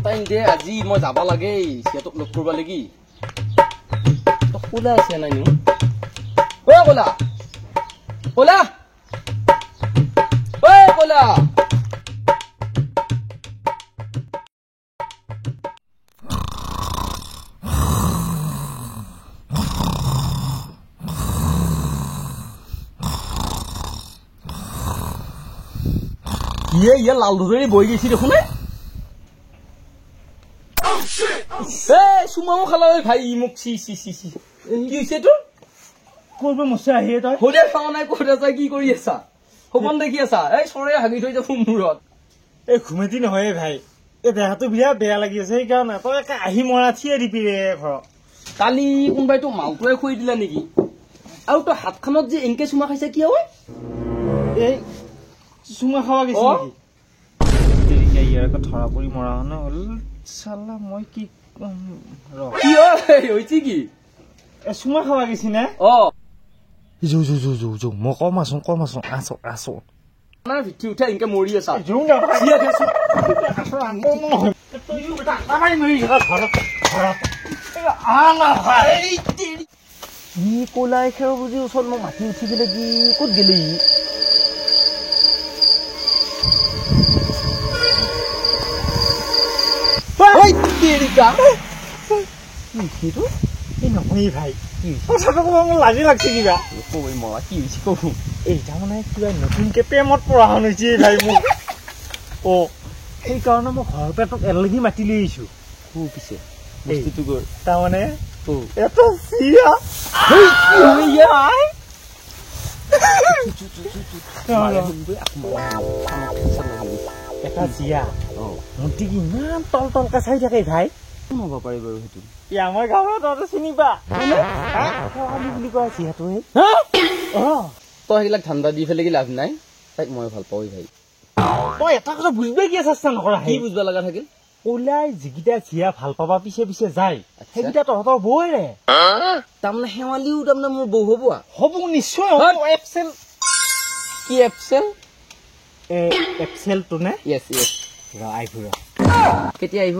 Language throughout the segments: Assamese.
ভেলেণ্টাইন ডে আজি মই যাব লাগে সিহঁতক লগ কৰিব লাগি খোলা আছে নাই নো কলা কলা কলা ইয়ে লাল ধৰি বহি গৈছি দেখোন সুমামো খালা ভাই মোক চি চি চি চি কি হৈছে তোৰ কৰব মছে আহি তই হলে খাও নাই ক'ত আছা কি কৰি আছা সপন দেখি আছা এই চৰে হাগি থৈ যাব মূৰত এই ঘুমেতি নহয় ভাই এই দেহাটো বিৰাট বেয়া লাগি আছে সেইকাৰণে তই একে আহি মৰা থিয়ে দিবি ৰে ঘৰত কালি কোনোবাই তো মালটোৱে খুৱাই দিলা নেকি আৰু তই হাতখনত যে এনকে চুমা খাইছা কি হয় এই চুমা খাৱা গৈছে নেকি তেৰিকা ইয়াৰ আকৌ ধৰা পৰি মৰা হনে হ'ল চালা মই কি কি হৈছে কি চুমা খাৱা গৈছি নে যৌ মই কম আছো আছো মানে ভিঠি উঠা এনকে মৰি আছা কলাই খেৰ বুজি ওচৰত মোক মাতি উঠি গেলে কি ক'ত গেলি নহয় ভাই লাজি লাগছে কিবা মৰা কি হৈছে কব এই তাৰমানে কিবা নতুনকে প্ৰেমত পৰা হৈছে ভাই মোক সেইকাৰণে মই ঘৰৰ পৰা তোক এলগি মাতি লৈ আহিছো পিছে তাৰমানে এটা চিয়া মূৰ্তি কি ইমান তল তলকে চাই থাকে ভাই কোন হ'ব পাৰি বাৰু সেইটো আমাৰ গাঁৱত তহঁতে চিনিবা বুলি কোৱা চিয়াটো তই সেইবিলাক ঠাণ্ডা দি পেলাই কি লাভ নাই তাইক মই ভাল পাওঁ ভাই তই এটা কথা বুজিবা কিয় চেষ্টা নকৰা কি বুজিব লগা থাকিল ওলাই যিকেইটা চিয়া ভাল পাবা পিছে পিছে যায় সেইকেইটা তহঁতৰ বৌৰে তাৰমানে শেৱালিও তাৰমানে মোৰ বৌ হ'ব নিশ্চয় এপচেল কি এপচেল এপচেলটো নে য়েছ আহিব কেতিয়া আহিব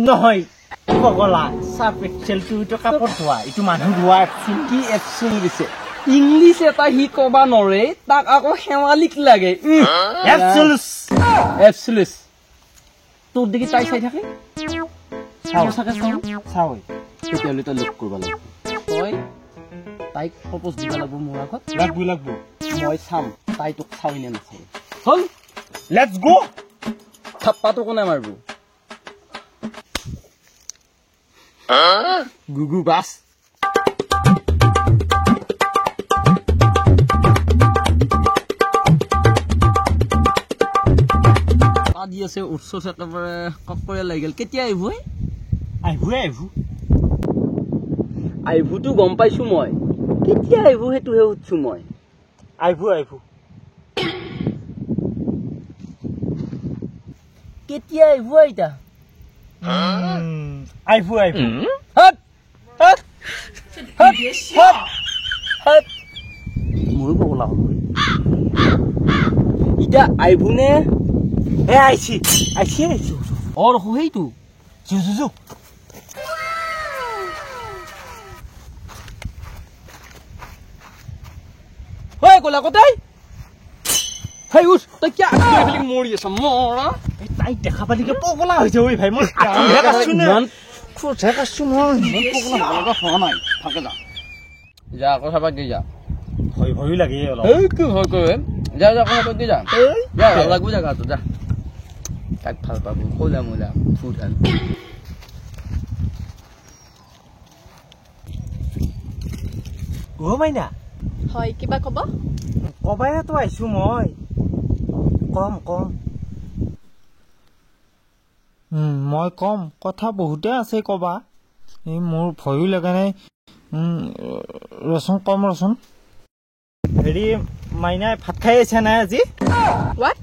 নহয় পগলা চাৰ্ফ এক্সেলটো এইটো কাপোৰ ধোৱা এইটো মানুহ ধোৱা এপচেল কি এপচেল দিছে ইংলিছ এটা সি কবা নৰে তাক আকৌ শেৱালিক লাগে এপচেলুছ তোৰ দেখি তাই চাই থাকে চাও তেতিয়াহ'লে তই লগ কৰিব লাগিব তই তাইক প্ৰপ'জ দিব লাগিব মোৰ আগত লাগব মই চাম তাই তোক চাই নে নাচাই হ'ল লেটছ গো থাপ্পাটো কোনে মাৰিব গুগু বাছ দি আছে উৎসৱ একেবাৰে ককৰীয়া লাগি গ'ল কেতিয়া আহিবতো গম পাইছো মই কেতিয়া আহিব সেইটোহে সুধছো মই কেতিয়া আহিব আইতা মোৰো পগলা হ'ল এতিয়া আহিব নে আহিছি সেইটো যু কলা কতাই উঠ তই কিয় মৰি আছ মৰা তাই দেখা পালি পগলা হৈছে ঐ ভাই মই যা কথা পাতি যা ভয় লাগে অলপ কি ভয় কৰে যা কথা পাতি যা ভাল লাগব জাগাটো যা তাক ভাল পাব খোলা মোলা ফুটাল মাইনা হয় কিবা কব কবাইতো আহিছো মই মই কম কথা বহুতে আছে কবা এই মোৰ ভয়ো লগা নাই ৰচোন হেৰি মাইনাই ভাত খাই আছে নাই আজি What?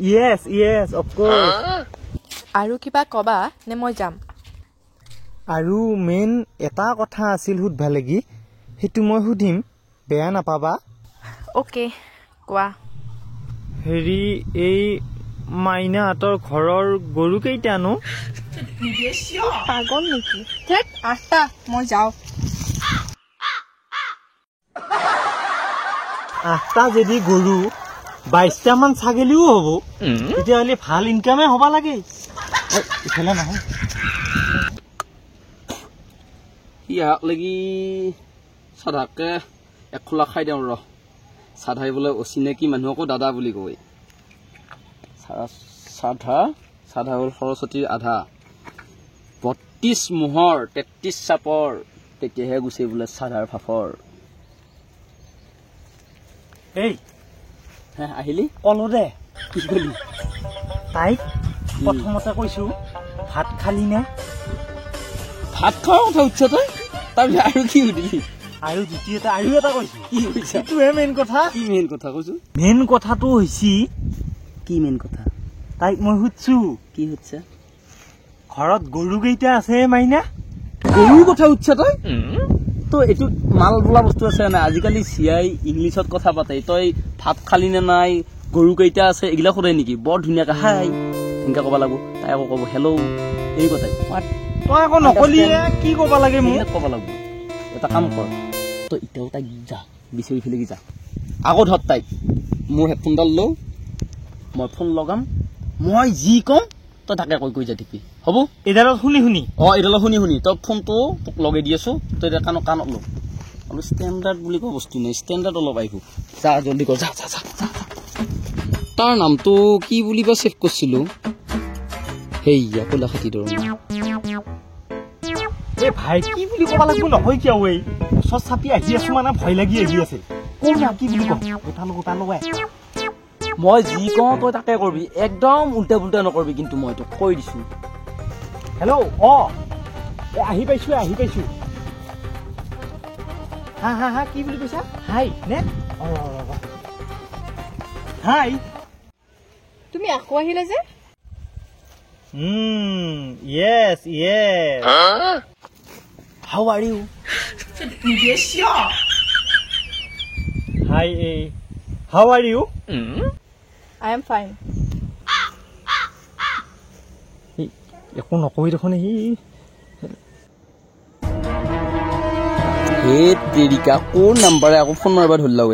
Yes, of course. আৰু কিবা কবা নে মই যাম আৰু মেইন এটা কথা আছিল সুধবা লাগি সেইটো মই সুধিম বেয়া নাপাবা অ'কে কোৱা হেৰি এই মাইনাহঁতৰ ঘৰৰ গৰু কেইটানো পাগল নেকি ঠিক 8টা মই যাওঁ 8টা যদি গৰু 22টা মান ছাগলীও হ'ব তেতিয়াহ'লে ভাল ইনকামে হ'ব লাগে ইফালে নহয় ইয়াক লাগি চাধাকে এক খোলা খাই দিওঁ ৰ চাধাই বোলে অচিনাকি মানুহকো দাদা বুলি কয় চাধা হ'ল সৰস্বতীৰ আধা 32 মোহৰ 33 চাপৰ তেতিয়াহে গুচি বোলে চাধাৰ ফাফৰ এই আহিলি কলো দে কি কলি তাইক প্ৰথমতে কৈছো ভাত খালি নে ভাত খোৱাৰ কথা উঠিছ তই তাৰপিছত আৰু কি সুধিলি আৰু দ্বিতীয়তে আৰু এটা কৈছো কি কৈছা সেইটোহে মেইন কথা কি মেইন কথা কৈছো মেইন কথাটো হৈছে কি মেইন কথা তাইক মই সুধছো কি সুধছা ঘৰত গৰু কেইটা আছে মাইনা গৰুৰ কথা উঠিছ তই তো এইটো মাল বোলা বস্তু আছে না আজিকালি চিআই ইংলিছত কথা পাতে তই ভাত খালি নে নাই গৰু কেইটা আছে এগুলা সোধে নেকি বৰ ধুনীয়াকে হাই এনেকে ক'ব লাগিব তাই আকৌ ক'ব হেল্ল' এই কথাই তই আকৌ নকলি কি ক'ব লাগে মোক ক'ব লাগিব এটা কাম কৰ তই এতিয়াও তাইক যা বিচাৰি ফেলে যা আকৌ ধৰ তাইক মোৰ হেডফোনডাল লওঁ মই ফোন লগাম মই যি কম তই তাকে কৈ যা টিপি হ'ব এইডালত শুনি এইডালত শুনি তই ফোনটো তোক লগাই দি আছো তই এতিয়া কাণত ল অলপ ষ্টেণ্ডাৰ্ড বুলি কোৱা বস্তু নাই ষ্টেণ্ডাৰ্ড অলপ আহিব যা জলদি কৰ যা তাৰ নামটো কি বুলি বা চেভ কৰিছিলো সেইয়া কলাখাতি দৰমা এই ভাই কি বুলি ক'ব লাগিব নহয় কিয় এই ওচৰত চাপি আহি আছো মানে ভয় লাগি আহি আছে কোন কি বুলি কওঁ গোটা লগাই মই যি কওঁ তই তাকে কৰিবি একদম উল্টা পুল্টা নকৰিবি কিন্তু মই তোক কৈ দিছো হেল্ল' আহি পাইছো হা কি বুলি কৈছা হাই নে হাই তুমি আকৌ আহিলে যে yes how are you hi how are you I am fine একো নকবি দেখোন সি হে তেৰিকা কোন নাম্বাৰে আকৌ ফোন মাৰিব ধৰিলা ঐ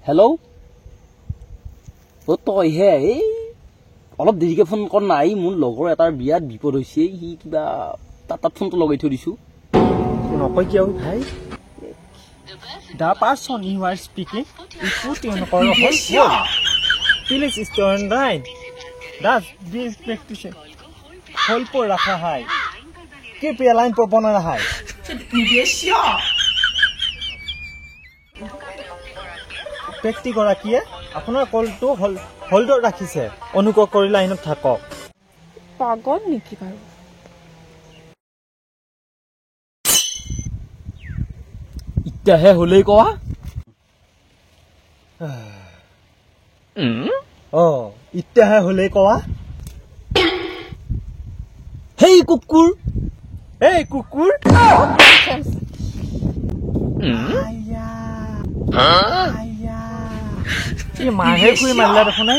হেল্ল' তই হে অলপ দেৰিকে ফোন কৰ নাই মোৰ লগৰ এটাৰ বিয়াত বিপদ হৈছে সি কিবা তাত ফোনটো লগাই থৈ দিছো নকয় কিয় ভাই the person you are speaking is put in hold please stand right das this practice hold पर रखा है कृपया लाइन पर बना रहा है ব্যক্তি গৰাকীয়ে আপোনাৰ কলটো হোল্ডত ৰাখিছে অনুগ্ৰহ কৰি লাইনত থাকক পাগল নেকি বাৰু ইতিয়াহে হলেই কোৱা ইতিয়াহে হলেই কোৱা হেই কুকুৰ মাহে ফুৰি মাৰিলা দেখোন